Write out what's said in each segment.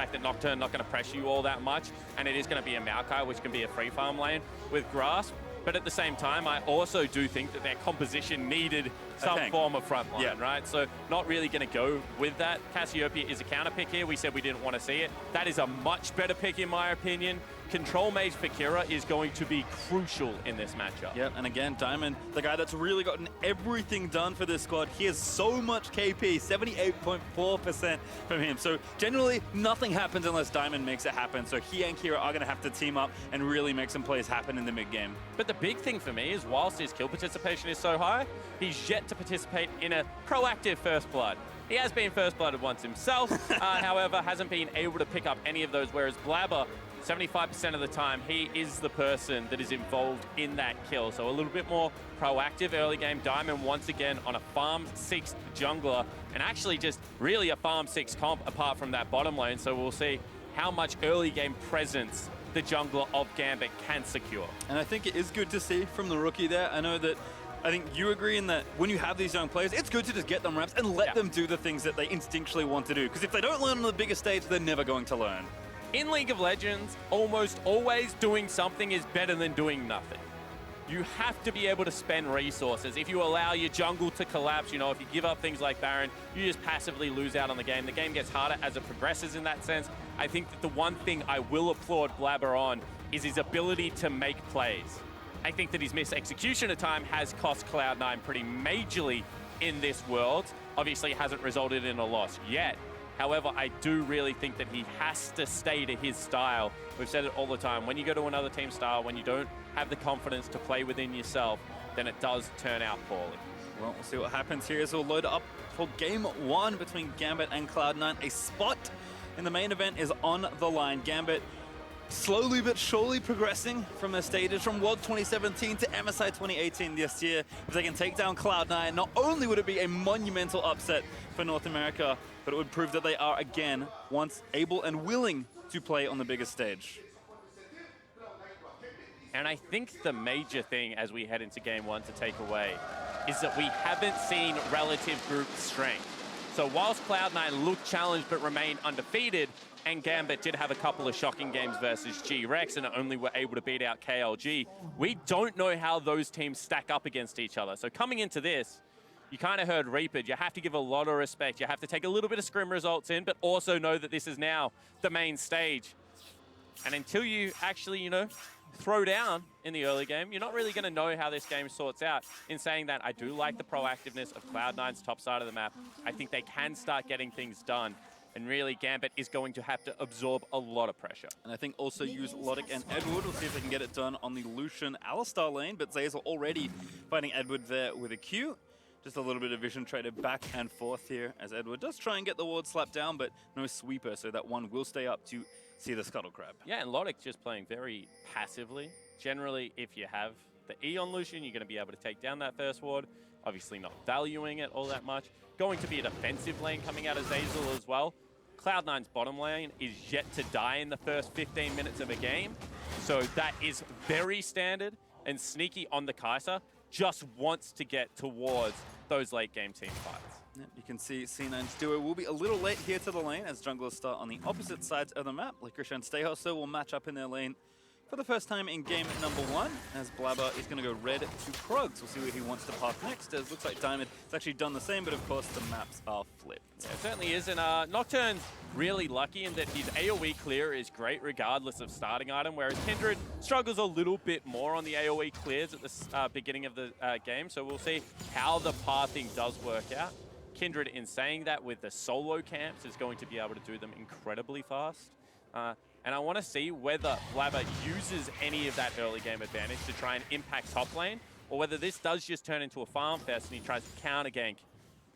fact that Nocturne not going to pressure you all that much, and it is going to be a Maokai, which can be a free farm lane with Grasp. But at the same time, I also do think that their composition needed some form of front line, right? So not really going to go with that. Cassiopeia is a counter pick here. We said we didn't want to see it. That is a much better pick in my opinion. Control Mage for Kira is going to be crucial in this matchup. Yep, and again, Diamond, the guy that's really gotten everything done for this squad. He has so much KP, 78.4% from him. So generally, nothing happens unless Diamond makes it happen. So he and Kira are going to have to team up and really make some plays happen in the mid game. But the big thing for me is whilst his kill participation is so high, he's yet to participate in a proactive First Blood. He has been First Blooded once himself, however, hasn't been able to pick up any of those, whereas Blaber, 75% of the time, he is the person that is involved in that kill. So a little bit more proactive early game. Diamond once again on a farm 6 jungler, and actually just really a farm 6 comp apart from that bottom lane. So we'll see how much early game presence the jungler of Gambit can secure. And I think it is good to see from the rookie there. I know that I think you agree in that when you have these young players, it's good to just get them reps and let them do the things that they instinctually want to do. Because if they don't learn on the bigger stage, they're never going to learn. In League of Legends, almost always doing something is better than doing nothing. You have to be able to spend resources. If you allow your jungle to collapse, you know, if you give up things like Baron, you just passively lose out on the game. The game gets harder as it progresses in that sense. I think that the one thing I will applaud Blaber on is his ability to make plays. I think that his missed execution at time has cost Cloud9 pretty majorly in this world. Obviously, it hasn't resulted in a loss yet. However, I do really think that he has to stay to his style. We've said it all the time. When you go to another team's style, when you don't have the confidence to play within yourself, then it does turn out poorly. Well, we'll see what happens here as we'll load up for Game 1 between Gambit and Cloud9. A spot in the main event is on the line. Gambit slowly but surely progressing from their stages from World 2017 to MSI 2018 this year. If they can take down Cloud9, not only would it be a monumental upset for North America, but it would prove that they are again once able and willing to play on the biggest stage. And I think the major thing as we head into Game 1 to take away is that we haven't seen relative group strength. So whilst Cloud9 looked challenged but remained undefeated, and Gambit did have a couple of shocking games versus G-Rex and only were able to beat out KLG, we don't know how those teams stack up against each other. So coming into this, you kind of heard Reaper. You have to give a lot of respect. You have to take a little bit of scrim results in, but also know that this is now the main stage. And until you actually, you know, throw down in the early game, you're not really going to know how this game sorts out. In saying that, I do like the proactiveness of Cloud9's top side of the map. I think they can start getting things done. And really, Gambit is going to have to absorb a lot of pressure. And I think also use Lodik and Edward. We'll see if they can get it done on the Lucian Alistar lane, but Zeyzal already fighting Edward there with a Q. Just a little bit of vision traded back and forth here as Edward does try and get the ward slapped down, but no sweeper, so that one will stay up to see the Scuttle Crab. Yeah, and Lodik just playing very passively. Generally, if you have the E on Lucian, you're going to be able to take down that first ward. Obviously not valuing it all that much. Going to be a defensive lane coming out of Zeyzal as well. Cloud9's bottom lane is yet to die in the first 15 minutes of a game. So that is very standard. And Sneaky on the Kaisa just wants to get towards those late game team fights. Yep, you can see C9's duo will be a little late here to the lane as junglers start on the opposite sides of the map. Licorice and Pstejos will match up in their lane for the first time in game number 1, as Blaber is going to go red to Krugs. We'll see where he wants to path next, as looks like Diamond has actually done the same, but of course the maps are flipped. Yeah, it certainly is, and Nocturne's really lucky in that his AoE clear is great regardless of starting item, whereas Kindred struggles a little bit more on the AoE clears at the beginning of the game, so we'll see how the pathing does work out. Kindred, in saying that, with the solo camps, is going to be able to do them incredibly fast. And I want to see whether Blaber uses any of that early game advantage to try and impact top lane, or whether this does just turn into a farm fest and he tries to counter gank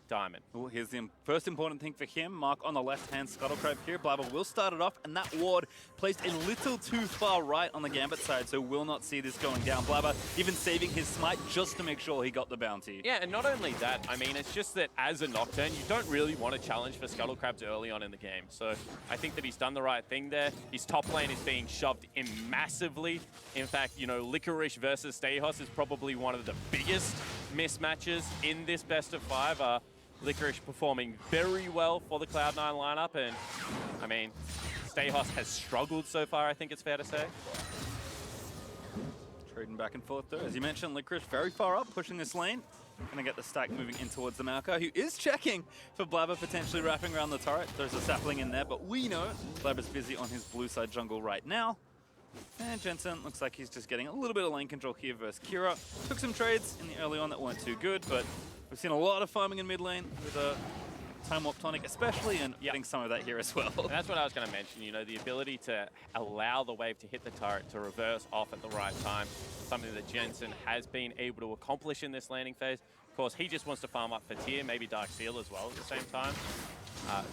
Diamond. Well, here's the first important thing for him. Mark on the left-hand Scuttle Crab here. Blaber will start it off, and that ward placed a little too far right on the Gambit side, so will not see this going down. Blaber even saving his smite just to make sure he got the bounty. Yeah, and not only that, I mean, it's just that as a Nocturne, you don't really want to challenge for Scuttle Crabs early on in the game. So I think that he's done the right thing there. His top lane is being shoved in massively. In fact, you know, Licorice versus Pstejos is probably one of the biggest mismatches in this best of 5. Licorice performing very well for the Cloud9 lineup, and I mean, Stejos has struggled so far, I think it's fair to say. Trading back and forth though. As you mentioned, Licorice very far up, pushing this lane. Gonna get the stack moving in towards the Maokai, who is checking for Blaber potentially wrapping around the turret. There's a sapling in there, but we know Blaber's busy on his blue side jungle right now. And Jensen looks like he's just getting a little bit of lane control here versus Kira. Took some trades in the early on that weren't too good, but we've seen a lot of farming in mid lane with a Time Warp Tonic especially, and getting some of that here as well. And that's what I was going to mention, you know, the ability to allow the wave to hit the turret, to reverse off at the right time, something that Jensen has been able to accomplish in this laning phase. Of course, he just wants to farm up for tier, maybe Dark Seal as well at the same time.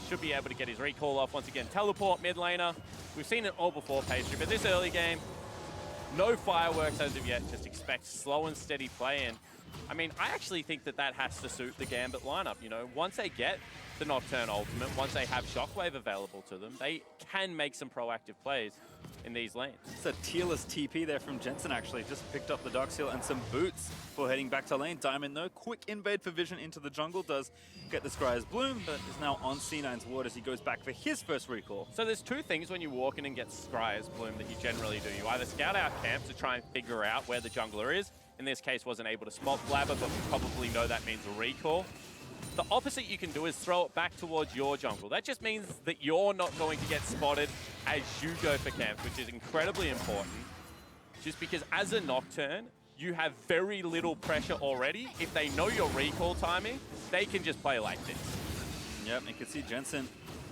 Should be able to get his recall off once again. Teleport mid laner. We've seen it all before Pastry, but this early game, no fireworks as of yet. Just expect slow and steady play. And I mean, I actually think that that has to suit the Gambit lineup. You know, once they get the Nocturne ultimate, once they have Shockwave available to them, they can make some proactive plays in these lanes. It's a tierless TP there from Jensen actually. Just picked up the Dark Seal and some boots for heading back to lane. Diamond though, quick invade for vision into the jungle. Does get the Scryer's Bloom, but is now on C9's ward as he goes back for his first recall. So there's two things when you walk in and get Scryer's Bloom that you generally do. You either scout out camp to try and figure out where the jungler is. In this case, wasn't able to spot Blaber, but we probably know that means a recall. The opposite you can do is throw it back towards your jungle. That just means that you're not going to get spotted as you go for camps, which is incredibly important. Just because as a Nocturne, you have very little pressure already. If they know your recall timing, they can just play like this. Yep, and you can see Jensen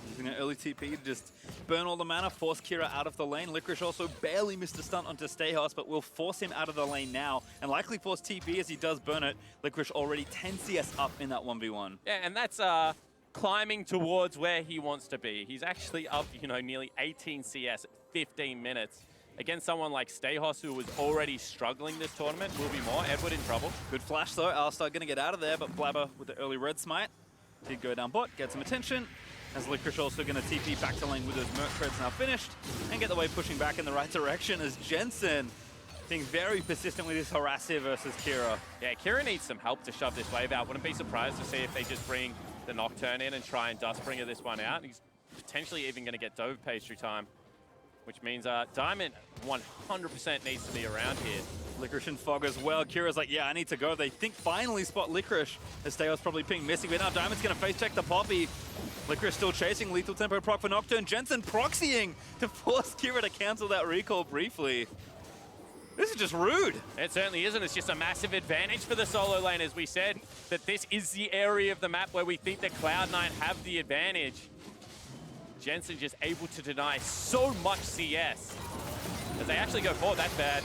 using an early TP to just burn all the mana, force Kira out of the lane. Licorice also barely missed a stunt onto Stejos, but will force him out of the lane now, and likely force TP as he does burn it. Licorice already 10 CS up in that 1v1. Yeah, and that's climbing towards where he wants to be. He's actually up, you know, nearly 18 CS at 15 minutes. Against someone like Stejos, who was already struggling this tournament, will be more. Edward in trouble. Good flash though. Alistar gonna get out of there, but Blaber with the early red smite did go down bot, get some attention. As Licorice also going to TP back to lane with those Merc treads now finished, and get the wave pushing back in the right direction as Jensen being very persistent with his harassir versus Kira. Yeah, Kira needs some help to shove this wave out. Wouldn't be surprised to see if they just bring the Nocturne in and try and Dustbringer this one out. He's potentially even going to get Dove PastryTime, which means Diamond 100% needs to be around here. Licorice and Fog as well. Kira's like, yeah, I need to go. They think finally spot Licorice as Stejos probably ping missing, but now Diamond's going to face check the Poppy. Licorice still chasing, lethal tempo proc for Nocturne. Jensen proxying to force Kira to cancel that recall briefly. This is just rude. It certainly isn't. It's just a massive advantage for the solo lane, as we said, that this is the area of the map where we think that Cloud9 have the advantage. Jensen just able to deny so much CS. As they actually go forward, that's bad.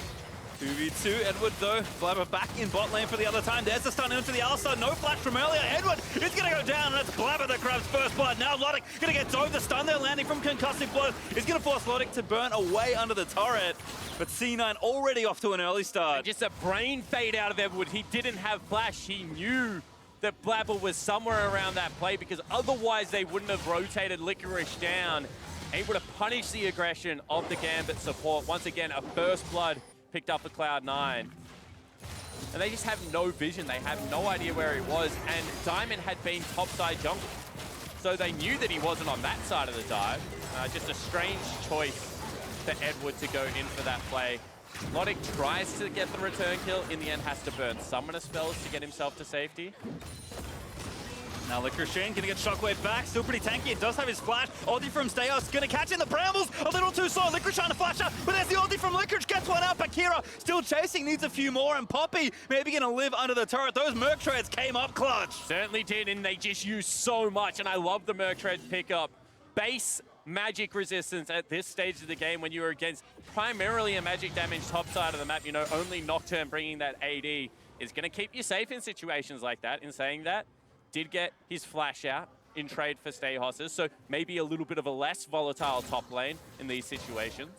2v2, Edward though, Blaber back in bot lane for the other time. There's the stun into the Alistar, no flash from earlier. Edward is gonna go down, and it's Blaber that grabs first blood. Now Lodik gonna get dove. The stun there landing from concussive blow is gonna force Lodik to burn away under the turret. But C9 already off to an early start. And just a brain fade out of Edward. He didn't have flash. He knew that Blaber was somewhere around that play, because otherwise they wouldn't have rotated Licorice down. Able to punish the aggression of the Gambit support. Once again, a first blood picked up for Cloud9. And they just have no vision. They have no idea where he was. And Diamond had been topside jungle. So they knew that he wasn't on that side of the dive. Just a strange choice for Edward to go in for that play. Lodik tries to get the return kill. In the end, has to burn summoner spells to get himself to safety. Now Licorice gonna get Shockwave back, still pretty tanky. It does have his flash. Ulti from Stejos, gonna catch in the brambles. A little too slow. Licorice trying to flash up, but there's the ulti from Licorice. Gets one out, but Kira still chasing, needs a few more. And Poppy maybe gonna live under the turret. Those Merc treads came up clutch. Certainly did, and they just used so much. And I love the Merc treads pickup. Base magic resistance at this stage of the game when you are against primarily a magic damage top side of the map. You know, only Nocturne bringing that AD is gonna keep you safe in situations like that. In saying that, did get his flash out in trade for Stejos, so maybe a little bit of a less volatile top lane in these situations.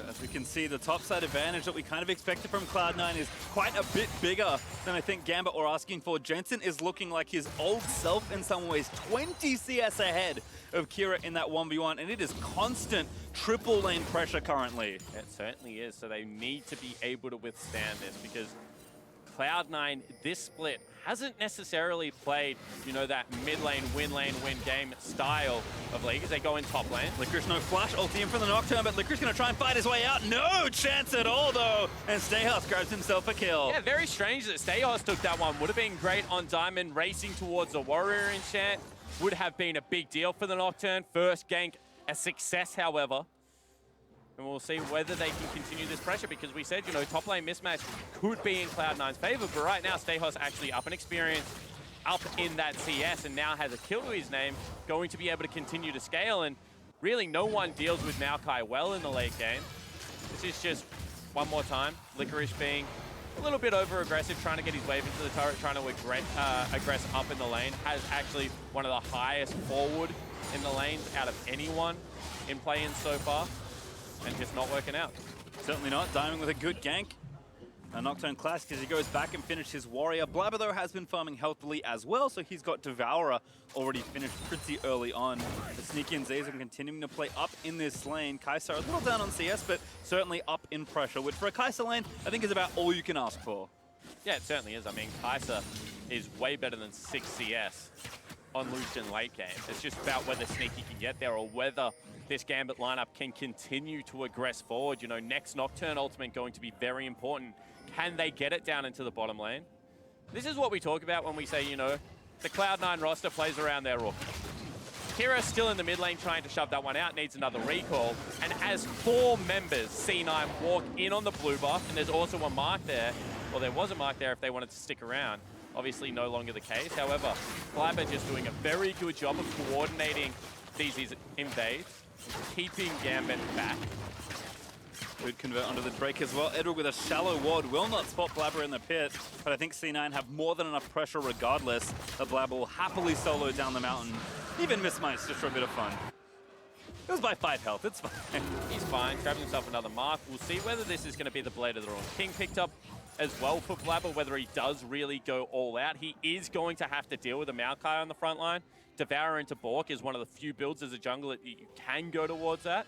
As we can see, the topside advantage that we kind of expected from Cloud9 is quite a bit bigger than I think Gambit were asking for. Jensen is looking like his old self in some ways, 20 CS ahead of Kira in that 1v1, and it is constant triple lane pressure currently. It certainly is, so they need to be able to withstand this, because Cloud9, this split, hasn't necessarily played, you know, that mid lane, win game style of League as they go in top lane. Licorice no flash, ulti in from the nocturne, but Licorice gonna try and fight his way out. No chance at all though, and Stejos grabs himself a kill. Yeah, very strange that Stejos took that one. Would have been great on Diamond, racing towards the Warrior enchant. Would have been a big deal for the Nocturne. First gank, a success, however. And we'll see whether they can continue this pressure, because we said, you know, top lane mismatch could be in Cloud9's favor, but right now Stejos actually up in experience, up in that CS, and now has a kill to his name, going to be able to continue to scale, and really no one deals with Maokai well in the late game. This is just, one more time, Licorice being a little bit over-aggressive, trying to get his wave into the turret, trying to aggress up in the lane. Has actually one of the highest forward in the lanes out of anyone in play-in so far. And just not working out. Certainly not. Diamond with a good gank. A Nocturne Classic as he goes back and finishes his Warrior. Blaber, though, has been farming healthily as well, so he's got Devourer already finished pretty early on. The Sneaky and Zeyzal continuing to play up in this lane. Kaisa a little down on CS, but certainly up in pressure, which for a Kaisa lane, I think is about all you can ask for. Yeah, it certainly is. I mean, Kaisa is way better than 6 CS on Lucian late game. It's just about whether Sneaky can get there or whether this Gambit lineup can continue to aggress forward. You know, next Nocturne ultimate going to be very important. Can they get it down into the bottom lane? This is what we talk about when we say, you know, the Cloud9 roster plays around their rook. Kira still in the mid lane trying to shove that one out, needs another recall. And as 4 members, C9, walk in on the blue buff, and there's also a mark there, well, there was a mark there if they wanted to stick around. Obviously no longer the case. However, Blaber just doing a very good job of coordinating these invades, keeping Gambit back. Good convert onto the Drake as well. Edward with a shallow ward will not spot Blaber in the pit, but I think C9 have more than enough pressure regardless. The Blaber will happily solo down the mountain. Even miss mice just for a bit of fun. It was by 5 health, it's fine. He's fine, grabs himself another mark. We'll see whether this is going to be the Blade of the Wrong King picked up as well for Blaber, whether he does really go all out. He is going to have to deal with a Maokai on the front line. Devour into Bork is one of the few builds as a jungler that you can go towards that.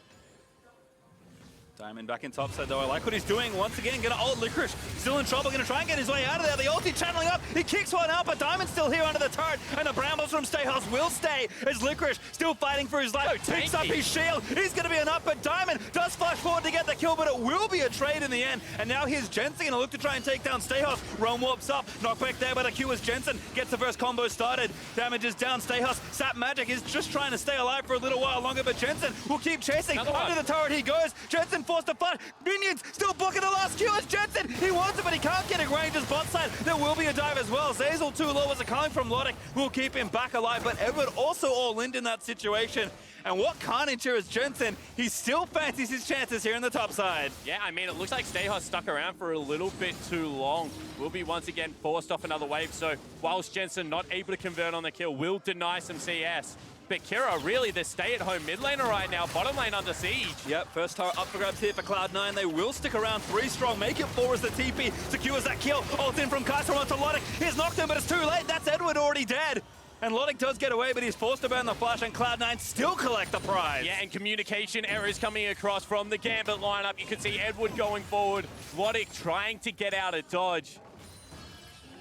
Diamond back in topside though. I like what he's doing. Once again, gonna ult Licorice. Still in trouble, gonna try and get his way out of there. The ulti channeling up. He kicks one out, but Diamond's still here under the turret. And the brambles from Stejos will stay as Licorice still fighting for his life. Picks up his shield. He's gonna be an up, but Diamond does flash forward to get the kill, but it will be a trade in the end. And now here's Jensen gonna look to try and take down Stejos. Roam warps up. Knockback there by the Q as Jensen gets the first combo started. Damage is down. Stejos. Sap Magic is just trying to stay alive for a little while longer, but Jensen will keep chasing. Under the turret he goes. Jensen forced to flash. Minions still booking the last Q as Jensen. He wants it, but he can't get it range as bot side. There will be a dive as well. Zeyzal too low as a coming from Lodik will keep him back alive, but Edward also all in that situation. And what carnage here is Jensen. He still fancies his chances here in the top side. Yeah, I mean, it looks like Stejos stuck around for a little bit too long. Will be once again forced off another wave. So whilst Jensen not able to convert on the kill, will deny some CS. But Kira, really the stay-at-home mid laner right now, bottom lane under siege. Yep, first tower up for grabs here for Cloud9. They will stick around 3 strong, make it 4 as the TP secures that kill. Ult in from Kaisa onto Lodik. Here's Nocturne, but it's too late. That's Edward already dead. And Lodik does get away, but he's forced to burn the flash, and Cloud9 still collect the prize. Yeah, and communication errors coming across from the Gambit lineup. You can see Edward going forward, Lodik trying to get out of dodge.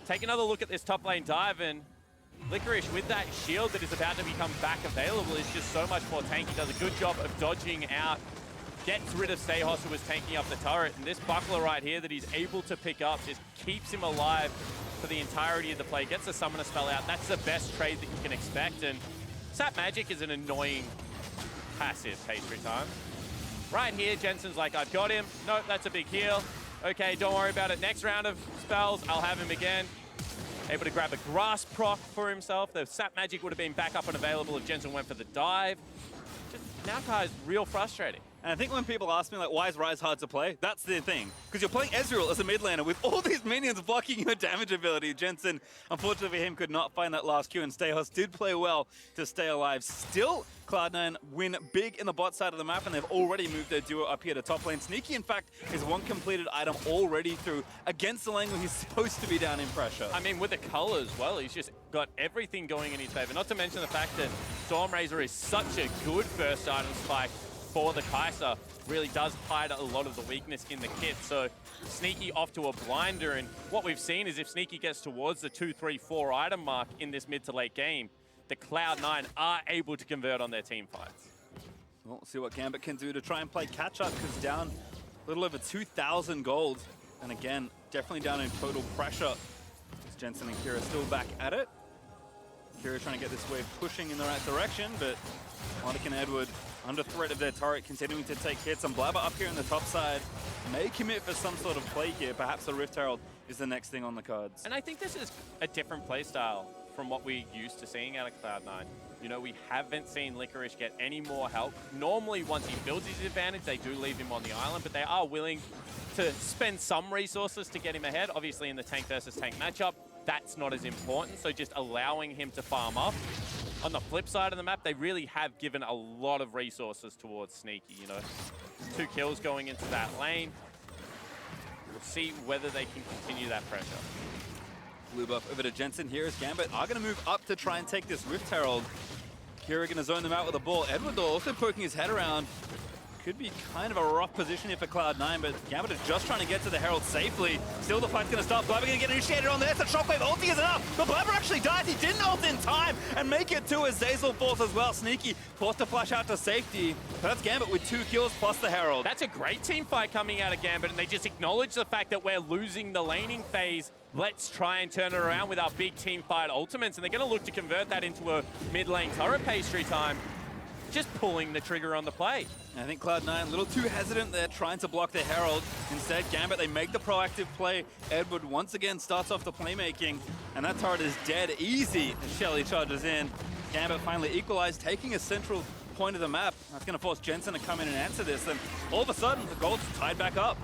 Take another look at this top lane dive, and Licorice with that shield that is about to become back available is just so much more tanky. Does a good job of dodging out, gets rid of Stejos who was tanking up the turret, and this buckler right here that he's able to pick up just keeps him alive for the entirety of the play. Gets the summoner spell out. That's the best trade that you can expect, and Sap Magic is an annoying passive PastryTime. Right here, Jensen's like, I've got him. Nope, that's a big heal. Okay, don't worry about it. Next round of spells, I'll have him again. Able to grab a grass proc for himself. The Sap Magic would have been back up and available if Jensen went for the dive. Just Maokai is real frustrating. And I think when people ask me, like, why is Ryze hard to play? That's the thing. Because you're playing Ezreal as a mid laner with all these minions blocking your damage ability. Jensen, unfortunately for him, could not find that last Q, and Stejos did play well to stay alive. Still, Cloud9 win big in the bot side of the map, and they've already moved their duo up here to top lane. Sneaky, in fact, is one completed item already through against the lane where he's supposed to be down in pressure. I mean, with the color as well, he's just got everything going in his favor. Not to mention the fact that Stormrazor is such a good first item spike. for the Kaisa really does hide a lot of the weakness in the kit. So Sneaky off to a blinder, and what we've seen is if Sneaky gets towards the 2, 3, 4 item mark in this mid to late game, the Cloud9 are able to convert on their team fights. Well, we'll see what Gambit can do to try and play catch-up, because down a little over 2,000 gold. And again, definitely down in total pressure. As Jensen and Kira still back at it. Kira trying to get this wave pushing in the right direction, but Lodik and Edward under threat of their turret, continuing to take hits. And Blaber up here on the top side may commit for some sort of play here. Perhaps a Rift Herald is the next thing on the cards. And I think this is a different playstyle from what we're used to seeing out of Cloud9. You know, we haven't seen Licorice get any more help. Normally, once he builds his advantage, they do leave him on the island, but they are willing to spend some resources to get him ahead. Obviously, in the tank versus tank matchup, that's not as important, so just allowing him to farm up. On the flip side of the map, they really have given a lot of resources towards Sneaky, you know. 2 kills going into that lane. We'll see whether they can continue that pressure. Blue buff over to Jensen here as Gambit are going to move up to try and take this Rift Herald. Kira going to zone them out with a ball. Edward though also poking his head around. Could be kind of a rough position here for Cloud9, but Gambit is just trying to get to the Herald safely. Still the fight's going to start. Blaber going to get initiated on there. It's a shockwave. Ulti is enough, but Blaber actually dies. He didn't ult in time and make it to as Zeyzal falls as well. Sneaky forced to flash out to safety. But that's Gambit with 2 kills plus the Herald. That's a great team fight coming out of Gambit, and they just acknowledge the fact that we're losing the laning phase. Let's try and turn it around with our big team fight ultimates, and they're going to look to convert that into a mid lane turret PastryTime. Just pulling the trigger on the play. I think Cloud9 a little too hesitant there, trying to block the Herald. Instead, Gambit, they make the proactive play. Edward once again starts off the playmaking, and that turret is dead easy as Shelly charges in. Gambit finally equalized, taking a central point of the map. That's going to force Jensen to come in and answer this, and all of a sudden, the gold's tied back up.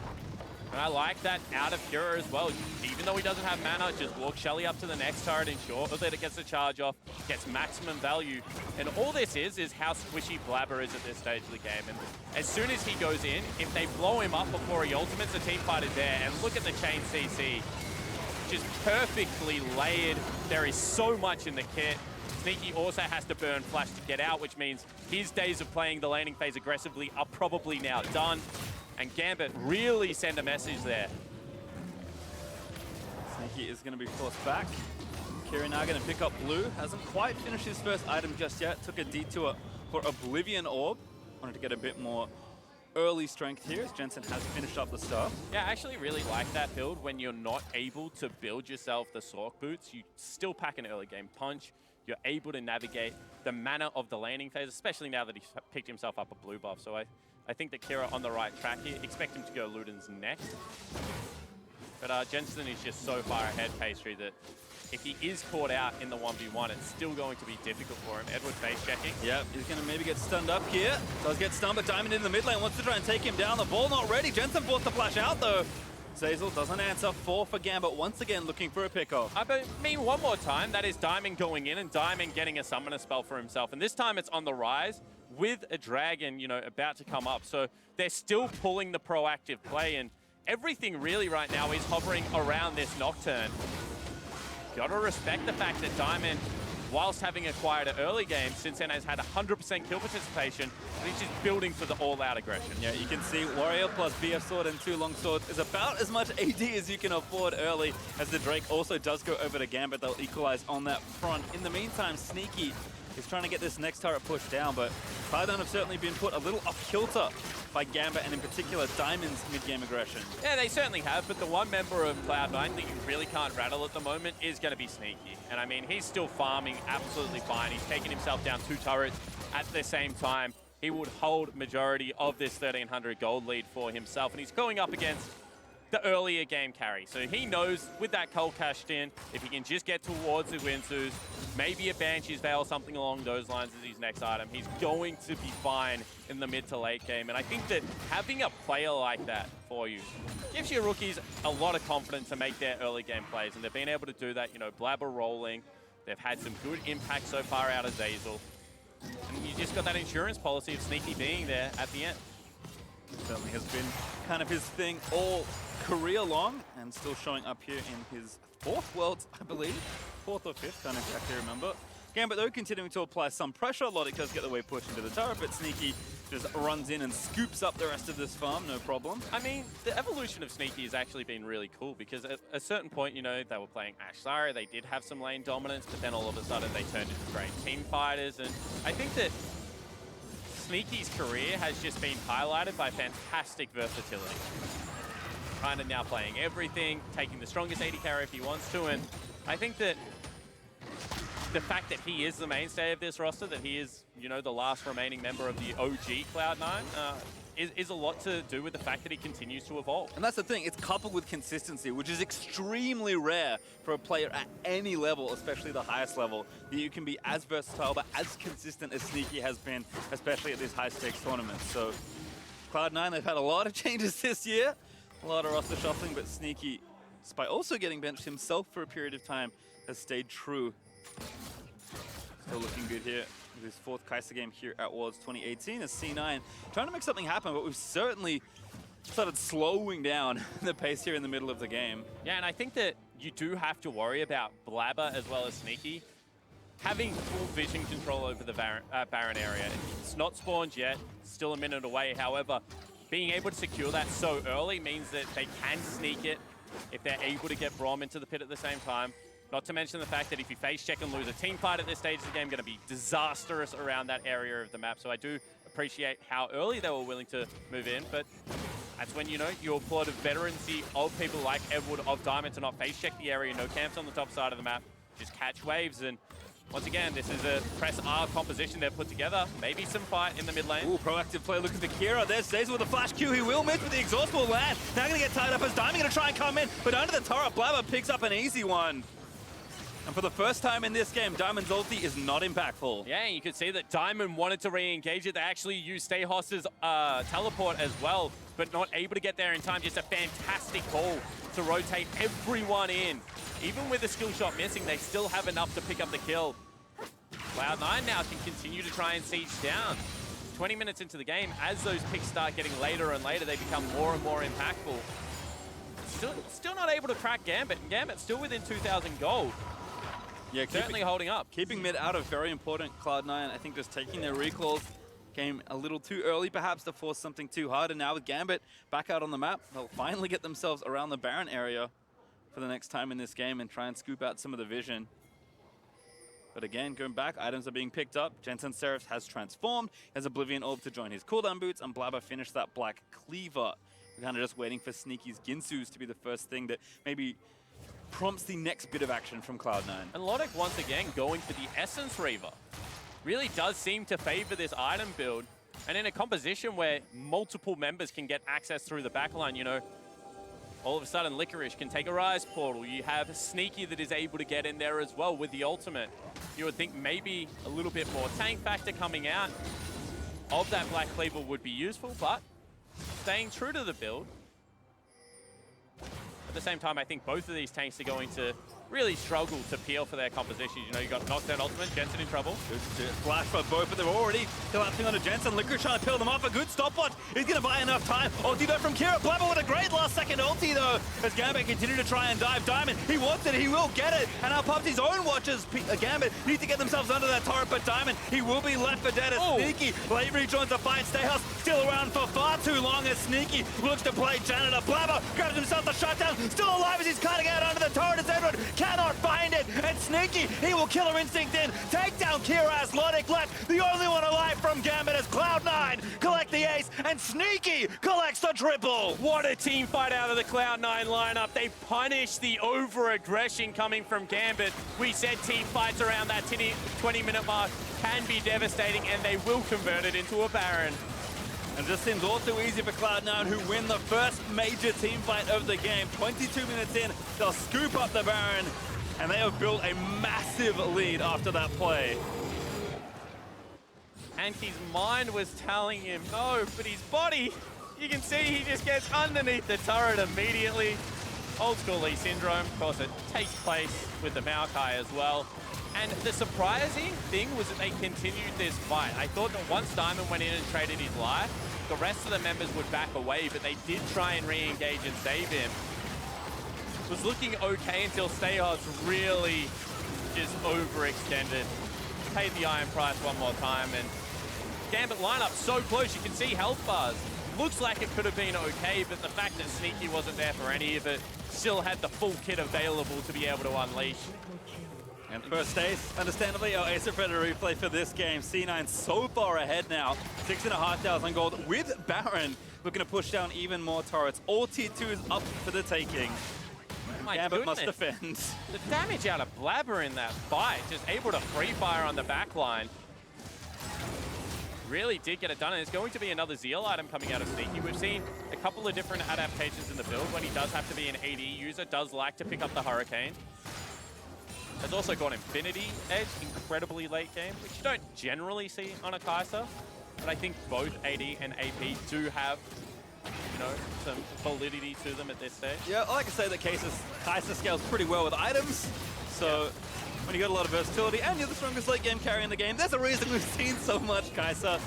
And I like that out of Kira as well. Even though he doesn't have mana, just walk Shelly up to the next turret, ensure that it gets the charge off, gets maximum value. And all this is how squishy Blaber is at this stage of the game. And as soon as he goes in, if they blow him up before he ultimates, the team fight is there. And look at the chain CC. Just perfectly layered. There is so much in the kit. Sneaky also has to burn Flash to get out, which means his days of playing the laning phase aggressively are probably now done. And Gambit really send a message there. Sneaky is going to be forced back. Kira now going to pick up blue. Hasn't quite finished his first item just yet. Took a detour for Oblivion Orb. Wanted to get a bit more early strength here as Jensen has finished up the stuff. Yeah, I actually really like that build when you're not able to build yourself the Sork boots. You still pack an early game punch. You're able to navigate the mana of the laning phase, especially now that he's picked himself up a blue buff. So I think that Kira on the right track here. Expect him to go Luden's next. But Jensen is just so far ahead, Pastry, that if he is caught out in the 1v1, it's still going to be difficult for him. Edward face checking. Yep, he's going to maybe get stunned up here. Does get stunned, but Diamond in the mid lane wants to try and take him down. The ball not ready. Jensen forced to flash out, though. Zeyzal doesn't answer. 4 for Gambit, once again looking for a pickoff. I mean, one more time, that is Diamond going in and Diamond getting a summoner spell for himself. And this time it's on the rise with a dragon, you know, about to come up. So they're still pulling the proactive play, and everything really right now is hovering around this Nocturne. Gotta respect the fact that Diamond, whilst having acquired an early game, since then has had 100% kill participation, and he's just building for the all-out aggression. Yeah, you can see Warrior plus BF Sword and 2 long swords is about as much AD as you can afford early, as the Drake also does go over to Gambit. They'll equalize on that front. In the meantime, Sneaky is trying to get this next turret pushed down, but Cloud9 have certainly been put a little off kilter by Gambit, and in particular, Diamond's mid-game aggression. Yeah, they certainly have, but the one member of Cloud9 that you really can't rattle at the moment is going to be Sneaky. And I mean, he's still farming absolutely fine. He's taking himself down 2 turrets at the same time. He would hold majority of this 1,300 gold lead for himself, and he's going up against the earlier game carry. So he knows with that cull cashed in, if he can just get towards the Winsus, maybe a Banshee's Veil, something along those lines as his next item, he's going to be fine in the mid to late game. And I think that having a player like that for you gives your rookies a lot of confidence to make their early game plays. And they've been able to do that, you know, Blaber rolling. They've had some good impact so far out of Zeyzal. And you just got that insurance policy of Sneaky being there at the end. Certainly has been kind of his thing all career long, and still showing up here in his 4th Worlds, I believe. 4th or 5th, can't exactly remember. Gambit, though, continuing to apply some pressure. Lodik does get the way push into the turret, but Sneaky just runs in and scoops up the rest of this farm, no problem. I mean, the evolution of Sneaky has actually been really cool because at a certain point, you know, they were playing Alistar, they did have some lane dominance, but then all of a sudden they turned into great team fighters. And I think that Sneaky's career has just been highlighted by fantastic versatility. Kind of now playing everything, taking the strongest AD carry if he wants to, and I think that the fact that he is the mainstay of this roster, that he is, you know, the last remaining member of the OG Cloud9, is a lot to do with the fact that he continues to evolve. And that's the thing, it's coupled with consistency, which is extremely rare for a player at any level, especially the highest level, that you can be as versatile but as consistent as Sneaky has been, especially at these high-stakes tournaments. So Cloud9, they've had a lot of changes this year, a lot of roster shuffling, but Sneaky, despite also getting benched himself for a period of time, has stayed true. Still looking good here. His fourth Kaisa game here at Worlds 2018 as C9. Trying to make something happen, but we've certainly started slowing down the pace here in the middle of the game. Yeah, and I think that you do have to worry about Blaber as well as Sneaky having full vision control over the Baron area. It's not spawned yet, still a minute away. However, being able to secure that so early means that they can sneak it if they're able to get Braum into the pit at the same time. Not to mention the fact that if you face check and lose a team fight at this stage of the game, going to be disastrous around that area of the map. So I do appreciate how early they were willing to move in, but that's when, you know, you applaud the veterancy of people like Edward of Diamond to not face check the area, no camps on the top side of the map, just catch waves. And once again, this is a press R composition they've put together. Maybe some fight in the mid lane. Ooh, proactive play, look at the Kira. There's Zeyzal with the flash Q. He will miss, but the exhaust will land. Now going to get tied up as Diamond going to try and come in, but under the turret, Blaber picks up an easy one. And for the first time in this game, Diamond's ulti is not impactful. Yeah, you could see that Diamond wanted to re-engage it. They actually used Stejos' teleport as well, but not able to get there in time. Just a fantastic call to rotate everyone in. Even with the skill shot missing, they still have enough to pick up the kill. Cloud9 now can continue to try and siege down. 20 minutes into the game, as those picks start getting later and later, they become more and more impactful. Still not able to crack Gambit, and Gambit's still within 2,000 gold. Yeah, certainly holding up. Keeping mid out of very important. Cloud9, I think just taking their recalls came a little too early perhaps to force something too hard. And now with Gambit back out on the map, they'll finally get themselves around the Baron area for the next time in this game and try and scoop out some of the vision. But again, going back, items are being picked up. Jensen Ryze has transformed, has Oblivion Orb to join his cooldown boots, and Blaber finished that Black Cleaver. We're kind of just waiting for Sneaky's Ginsus to be the first thing that maybe prompts the next bit of action from Cloud9. And Lodik once again going for the Essence Reaver. Really does seem to favor this item build. And in a composition where multiple members can get access through the backline, you know, all of a sudden Licorice can take a Ryze portal. You have Sneaky that is able to get in there as well with the ultimate. You would think maybe a little bit more tank factor coming out of that Black Cleaver would be useful, but staying true to the build. At the same time, I think both of these tanks are going to really struggle to peel for their compositions. You know, you got Nocturne ultimate, Jensen in trouble. Good flash for both of them already. Collapsing onto Jensen. Licorice trying to peel them off. A good stopwatch. He's going to buy enough time. Ulti though from Kira. Blaber with a great last second ulti though. As Gambit continue to try and dive Diamond. He wants it. He will get it. And now pops his own watches. Gambit need to get themselves under that turret. But Diamond, he will be left for dead as Sneaky late rejoins the fight. Stejos still around for far too long as Sneaky looks to play janitor. Blaber grabs himself the shutdown. Still alive as he's cutting out under the turret as Edward cannot find it. And Sneaky, he will Killer Instinct in. Take down Kira as Lodik left. The only one alive from Gambit as Cloud9 collect the ace and Sneaky collects the triple. What a team fight out of the Cloud9 lineup. They punish the over-aggression coming from Gambit. We said team fights around that 20-minute mark can be devastating, and they will convert it into a Baron. And this seems all too easy for Cloud9, who win the first major team fight of the game. 22 minutes in, they'll scoop up the Baron, and they have built a massive lead after that play. And his mind was telling him no, but his body, you can see he just gets underneath the turret immediately. Old school Lee syndrome. Of course, it takes place with the Maokai as well. And the surprising thing was that they continued this fight. I thought that once Diamond went in and traded his life, the rest of the members would back away, but they did try and re-engage and save him. It was looking okay until Stejos really just overextended. paid the iron price one more time, and Gambit lineup so close. You can see health bars. Looks like it could have been okay, but the fact that Sneaky wasn't there for any of it, still had the full kit available to be able to unleash. And first ace, understandably, our Ace of Predator replay for this game. C9 so far ahead now, 6,500 gold with Baron, looking to push down even more turrets. All tier 2 is up for the taking. My Gambit goodness. must defend. The damage out of Blaber in that fight, just able to free fire on the back line. Really did get it done, and it's going to be another Zeal item coming out of Sneaky. We've seen a couple of different adaptations in the build. When he does have to be an AD user, does like to pick up the Hurricane. Has also got Infinity Edge, incredibly late game, which you don't generally see on a Kaisa. But I think both AD and AP do have, you know, some validity to them at this stage. Yeah, I like to say that Kaisa scales pretty well with items. So when you got a lot of versatility and you're the strongest late game carry in the game, there's a reason we've seen so much Kaisa.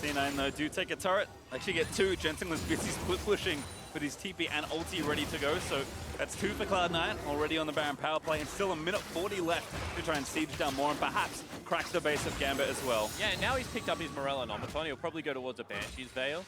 C9 though do take a turret. Actually get 2. Jensen was busy split pushing with his TP and ulti ready to go. So that's 2 for Cloud9 already on the Baron power play, and still a minute 40 left to try and siege down more and perhaps crack the base of Gambit as well. Yeah, now he's picked up his Morello Nomaton. He'll probably go towards a Banshee's Veil.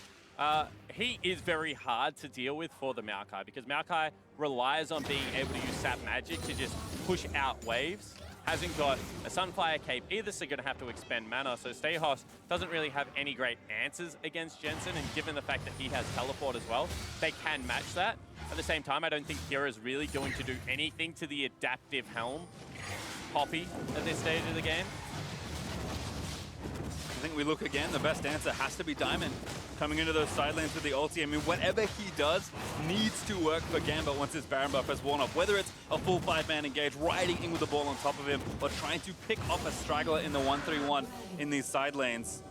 He is very hard to deal with for the Maokai, because Maokai relies on being able to use Sap Magic to just push out waves. Hasn't got a Sunfire Cape either, so going to have to expend mana. So Stejos doesn't really have any great answers against Jensen, and given the fact that he has Teleport as well, they can match that. At the same time, I don't think Kira's really going to do anything to the adaptive Helm Poppy at this stage of the game. I think we look again, the best answer has to be Diamond. Coming into those side lanes with the ulti. I mean, whatever he does needs to work for Gambit once his Baron buff has worn off. Whether it's a full 5-man engage, riding in with the ball on top of him, or trying to pick off a straggler in the 1-3-1 in these side lanes.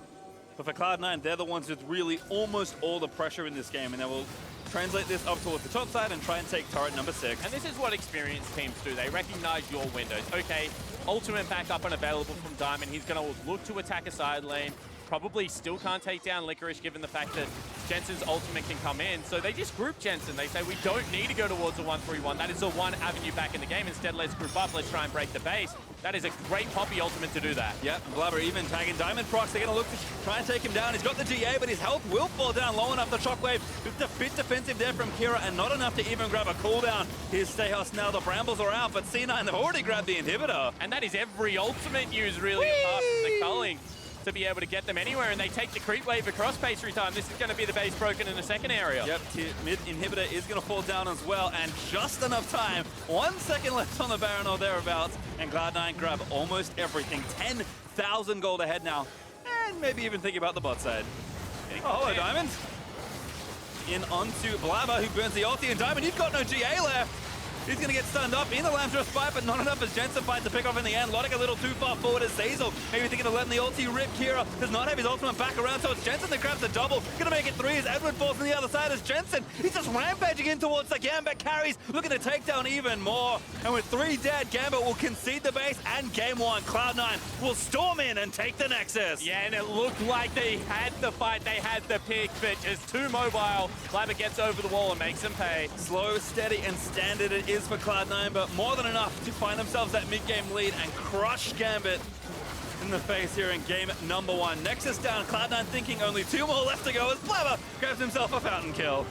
But for Cloud9, they're the ones with really almost all the pressure in this game, and they will translate this up towards the top side and try and take turret number 6. And this is what experienced teams do. They recognize your windows. Okay, ultimate backup unavailable from Diamond. He's going to look to attack a side lane. Probably still can't take down Licorice, given the fact that Jensen's ultimate can come in. So they just group Jensen. They say, we don't need to go towards the 1-3-1. That is the one avenue back in the game. Instead, let's group up. Let's try and break the base. That is a great Poppy ultimate to do that. Yep, Blaber even tagging Diamondprox. They're going to look to try and take him down. He's got the GA, but his health will fall down low enough. The Shockwave, just a bit defensive there from Kira, and not enough to even grab a cooldown. Here's Stejos now. The Brambles are out, but C9, they've already grabbed the inhibitor. And that is every ultimate use, really, apart from the culling, to be able to get them anywhere, and they take the creep wave across PastryTime. This is going to be the base broken in the second area. Yep, mid inhibitor is going to fall down as well, and just enough time. 1 second left on the Baron or thereabouts, and Cloud9 grab almost everything. 10,000 gold ahead now, and maybe even thinking about the bot side. Oh, hello, Diamond. In onto Blaber, who burns the ulti, and Diamond, you've got no GA left. He's going to get stunned up in the Lamb's fight, but not enough as Jensen finds the pick off in the end. Lodik a little too far forward as Zeyzal. Maybe thinking of letting the ulti rip. Kira does not have his ultimate back around, so it's Jensen that grabs the double. Going to make it 3 as Edward falls on the other side as Jensen. He's just rampaging in towards the Gambit carries, looking to take down even more. And with 3 dead, Gambit will concede the base, and game 1, Cloud9 will storm in and take the Nexus. Yeah, and it looked like they had the fight, they had the pick, but just too mobile. Blaber gets over the wall and makes them pay. Slow, steady, and standard it is for Cloud9, but more than enough to find themselves that mid-game lead and crush Gambit in the face here in game number 1. Nexus down, Cloud9 thinking only 2 more left to go as Blaber grabs himself a fountain kill.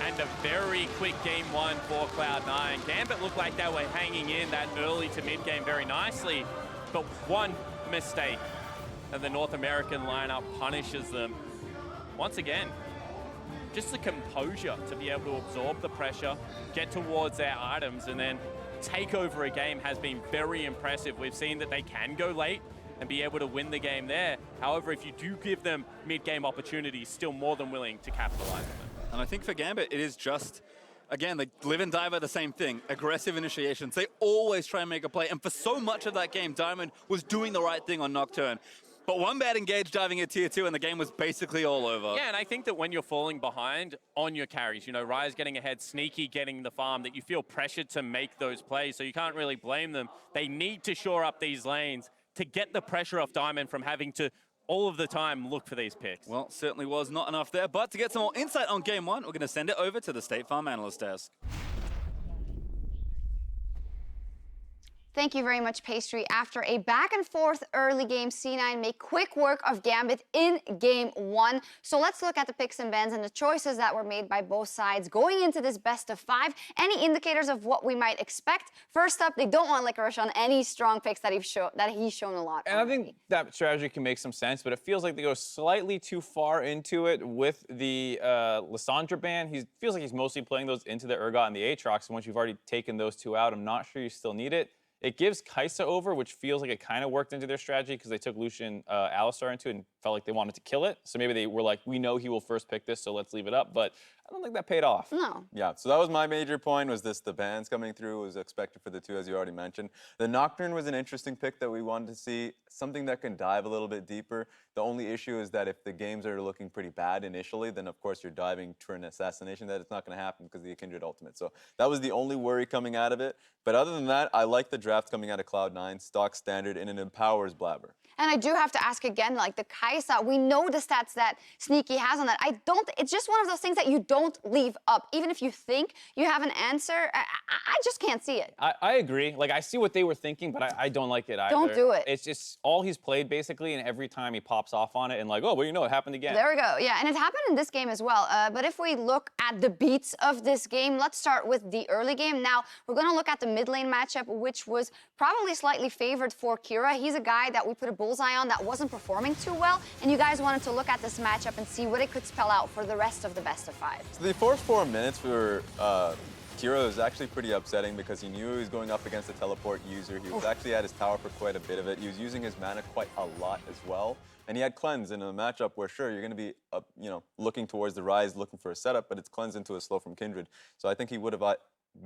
And a very quick game 1 for Cloud9. Gambit looked like they were hanging in that early to mid-game very nicely, but one mistake, and the North American lineup punishes them. Once again, just the composure to be able to absorb the pressure, get towards their items, and then take over a game has been very impressive. We've seen that they can go late and be able to win the game there. However, if you do give them mid-game opportunities, still more than willing to capitalize on them. And I think for Gambit, it is just, again, they live and die by the same thing. Aggressive initiations. They always try and make a play. And for so much of that game, Diamond was doing the right thing on Nocturne. But one bad engage diving at tier 2 and the game was basically all over. Yeah, and I think that when you're falling behind on your carries, you know, Ryze getting ahead, Sneaky getting the farm, that you feel pressured to make those plays, so you can't really blame them. They need to shore up these lanes to get the pressure off Diamond from having to all of the time look for these picks. Well, certainly was not enough there, but to get some more insight on game 1, we're going to send it over to the State Farm Analyst Desk. Thank you very much, Pastry. After a back-and-forth early game, C9 made quick work of Gambit in game 1. So let's look at the picks and bans and the choices that were made by both sides going into this best-of-5. Any indicators of what we might expect? First up, they don't want Licorice on any strong picks that he's shown a lot. And already. I think that strategy can make some sense, but it feels like they go slightly too far into it with the Lissandra ban. He feels like he's mostly playing those into the Urgot and the Aatrox, and once you've already taken those two out, I'm not sure you still need it. It gives Kaisa over, which feels like it kind of worked into their strategy because they took Lucian Alistar into it and felt like they wanted to kill it. So maybe they were like, we know he will first pick this, so let's leave it up. But I don't think that paid off. No. Yeah, so that was my major point, was the bans coming through was expected for the two, as you already mentioned. The Nocturne was an interesting pick that we wanted to see, something that can dive a little bit deeper. The only issue is that if the games are looking pretty bad initially, then of course you're diving to an assassination. That it's not going to happen because of the Kindred ultimate. So that was the only worry coming out of it. But other than that, I like the draft coming out of Cloud9, stock standard, and it empowers Blaber. And I do have to ask again, like the Kaisa, we know the stats that Sneaky has on that. It's just one of those things that you don't leave up. Even if you think you have an answer, I just can't see it. I agree. Like, I see what they were thinking, but I don't like it either. Don't do it. It's just all he's played, basically, and every time he pops off on it and like, oh, well, you know, it happened again. There we go. Yeah, and it happened in this game as well. But if we look at the beats of this game, let's start with the early game. Now, we're going to look at the mid lane matchup, which was probably slightly favored for Kira. He's a guy that we put a bullseye on that wasn't performing too well, and you guys wanted to look at this matchup and see what it could spell out for the rest of the best-of-5. So the first 4 minutes for Kira was actually pretty upsetting because he knew he was going up against a teleport user. He was actually at his tower for quite a bit of it. He was using his mana quite a lot as well. And he had cleanse in a matchup where, sure, you're going to be, looking towards the Ryze, looking for a setup, but it's cleanse into a slow from Kindred. So I think he would have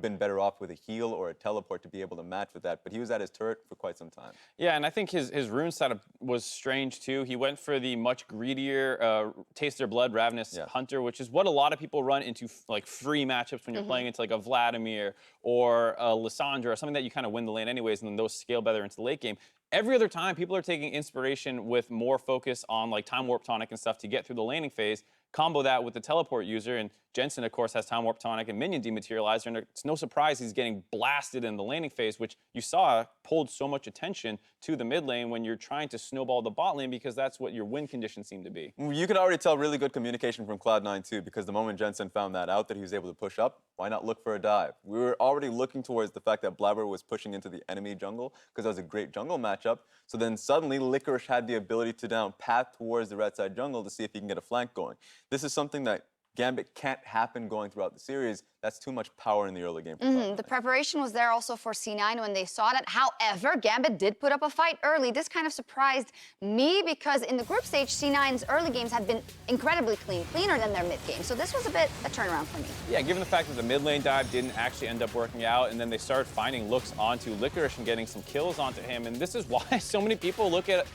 been better off with a heal or a teleport to be able to match with that, but he was at his turret for quite some time. Yeah, and I think his rune setup was strange too. He went for the much greedier Taste Their Blood Ravenous Hunter, which is what a lot of people run into like free matchups when you're playing into like a Vladimir or a Lissandra or something that you kind of win the lane anyways, and then those scale better into the late game. Every other time, people are taking inspiration with more focus on like Time Warp Tonic and stuff to get through the laning phase. Combo that with the teleport user, and Jensen, of course, has Time Warp Tonic and Minion Dematerializer, and it's no surprise he's getting blasted in the laning phase, which you saw pulled so much attention to the mid lane when you're trying to snowball the bot lane because that's what your win conditions seem to be. You could already tell really good communication from Cloud9 too, because the moment Jensen found that out, that he was able to push up, why not look for a dive? We were already looking towards the fact that Blaber was pushing into the enemy jungle because that was a great jungle matchup. So then suddenly Licorice had the ability to down path towards the red side jungle to see if he can get a flank going. This is something that Gambit can't happen going throughout the series. That's too much power in the early game. The preparation was there also for C9 when they saw that. However, Gambit did put up a fight early. This kind of surprised me because in the group stage, C9's early games had been incredibly clean, cleaner than their mid game. So this was a bit a turnaround for me. Yeah, given the fact that the mid lane dive didn't actually end up working out, and then they started finding looks onto Licorice and getting some kills onto him, and this is why so many people look at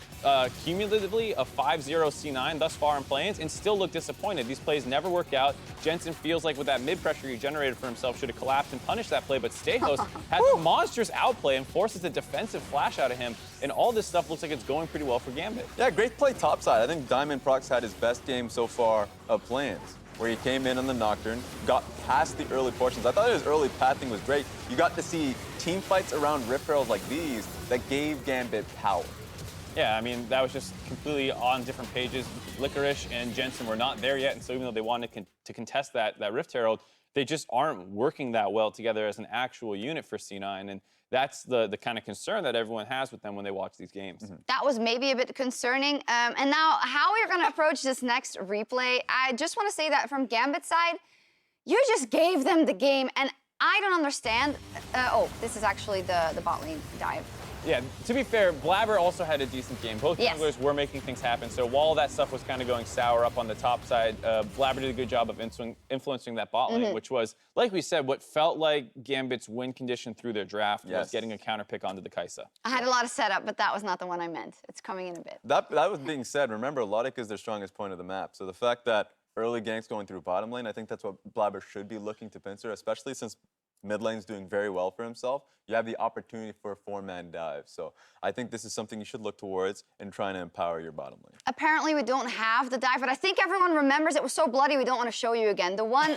cumulatively a 5-0 C9 thus far in play-ins and still look disappointed. These plays never work out. Jensen feels like with that mid pressure he generated for himself should have collapsed and punished that play, but Stejos has a monstrous outplay and forces a defensive flash out of him, and all this stuff looks like it's going pretty well for Gambit. Yeah, great play topside. I think Diamondprox had his best game so far of play-ins, where he came in on the Nocturne, got past the early portions. I thought his early pathing was great. You got to see team fights around Rift Heralds like these that gave Gambit power. Yeah, I mean, that was just completely on different pages. Licorice and Jensen were not there yet, and so even though they wanted to contest that Rift Herald, they just aren't working that well together as an actual unit for C9, and that's the kind of concern that everyone has with them when they watch these games. That was maybe a bit concerning. And now, how we're going to approach this next replay, I just want to say that from Gambit's side, you just gave them the game, and I don't understand. Oh, this is actually the bot lane dive. Yeah, to be fair, Blaber also had a decent game. Both junglers were making things happen, so while that stuff was kind of going sour up on the top side, Blaber did a good job of influencing that bot lane, which was, like we said, what felt like Gambit's win condition through their draft was getting a counter pick onto the Kaisa. I had a lot of setup, but that was not the one I meant. It's coming in a bit. That was being said. Remember, Lodik is their strongest point of the map, so the fact that early ganks going through bottom lane, I think that's what Blaber should be looking to pincer, especially since mid lane's doing very well for himself, you have the opportunity for a 4-man dive. So I think this is something you should look towards in trying to empower your bottom lane. Apparently we don't have the dive, but I think everyone remembers it was so bloody we don't want to show you again. The one,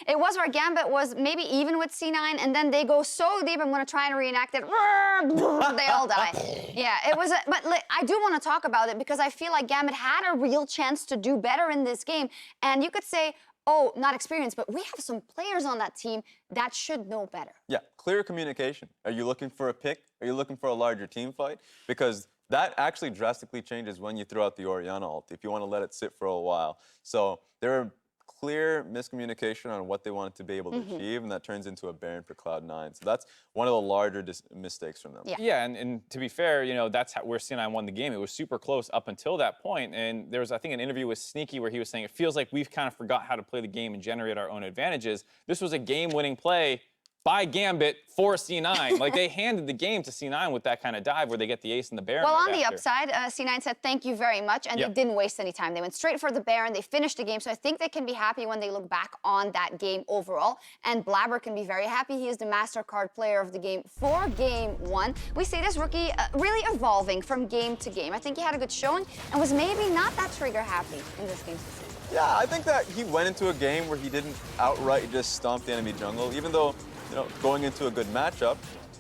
it was where Gambit was maybe even with C9, and then they go so deep, I'm going to try and reenact it. They all die. Yeah, it was, but I do want to talk about it because I feel like Gambit had a real chance to do better in this game. And you could say, oh, not experienced, but we have some players on that team that should know better. Yeah, clear communication. Are you looking for a pick? Are you looking for a larger team fight? Because that actually drastically changes when you throw out the Orianna ult, if you want to let it sit for a while. So there are clear miscommunication on what they wanted to be able to achieve, and that turns into a Baron for Cloud9. So that's one of the larger mistakes from them. Yeah, and to be fair, you know, that's where C9 won the game. It was super close up until that point, and there was, I think, an interview with Sneaky where he was saying it feels like we've kind of forgot how to play the game and generate our own advantages. This was a game-winning play by Gambit for C9. Like, they handed the game to C9 with that kind of dive where they get the ace and the Baron. Well, right on the after. upside, C9 said thank you very much, and they didn't waste any time. They went straight for the Baron, they finished the game, so I think they can be happy when they look back on that game overall. And Blaber can be very happy. He is the MasterCard player of the game for Game 1. We see this rookie really evolving from game to game. I think he had a good showing and was maybe not that trigger happy in this game specifically. Yeah, I think that he went into a game where he didn't outright just stomp the enemy jungle, even though, you know, going into a good matchup,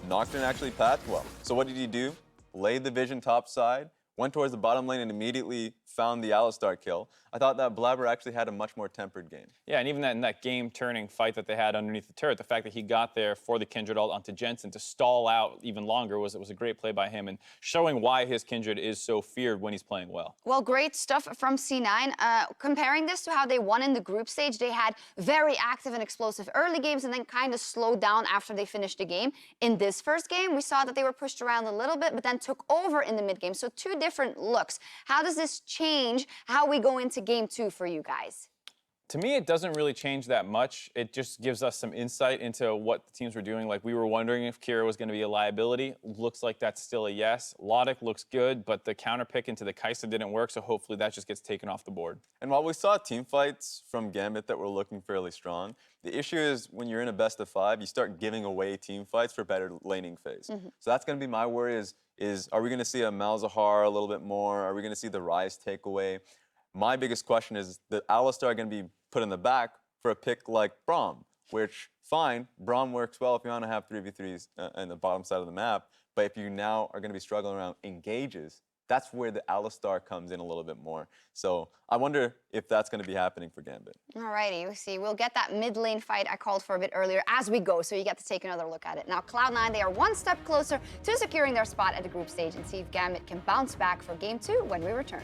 Nocturne actually pathed well. So what did he do? Laid the vision top side, went towards the bottom lane and immediately found the Alistar kill. I thought that Blaber actually had a much more tempered game. Yeah, and even in that game-turning fight that they had underneath the turret, the fact that he got there for the Kindred ult onto Jensen to stall out even longer was a great play by him, and showing why his Kindred is so feared when he's playing well. Well, great stuff from C9. Comparing this to how they won in the group stage, they had very active and explosive early games and then kind of slowed down after they finished the game. In this first game, we saw that they were pushed around a little bit, but then took over in the mid game. So two different looks. How does this change how we go into Game 2 for you guys? To me, it doesn't really change that much. It just gives us some insight into what the teams were doing. Like, we were wondering if Kira was going to be a liability. Looks like that's still a yes. Lodik looks good, but the counter pick into the Kaisa didn't work, so hopefully that just gets taken off the board. And while we saw team fights from Gambit that were looking fairly strong, the issue is when you're in a best of 5, you start giving away team fights for better laning phase. So that's going to be my worry is are we going to see a Malzahar a little bit more? Are we going to see the Ryze take away? My biggest question is the Alistar going to be put in the back for a pick like Braum, which, fine, Braum works well if you want to have 3v3s on the bottom side of the map, but if you now are going to be struggling around engages, that's where the Alistar comes in a little bit more. So I wonder if that's going to be happening for Gambit. Alrighty, we see. We'll get that mid lane fight I called for a bit earlier as we go, so you get to take another look at it. Now, Cloud9, they are one step closer to securing their spot at the group stage and see if Gambit can bounce back for Game 2 when we return.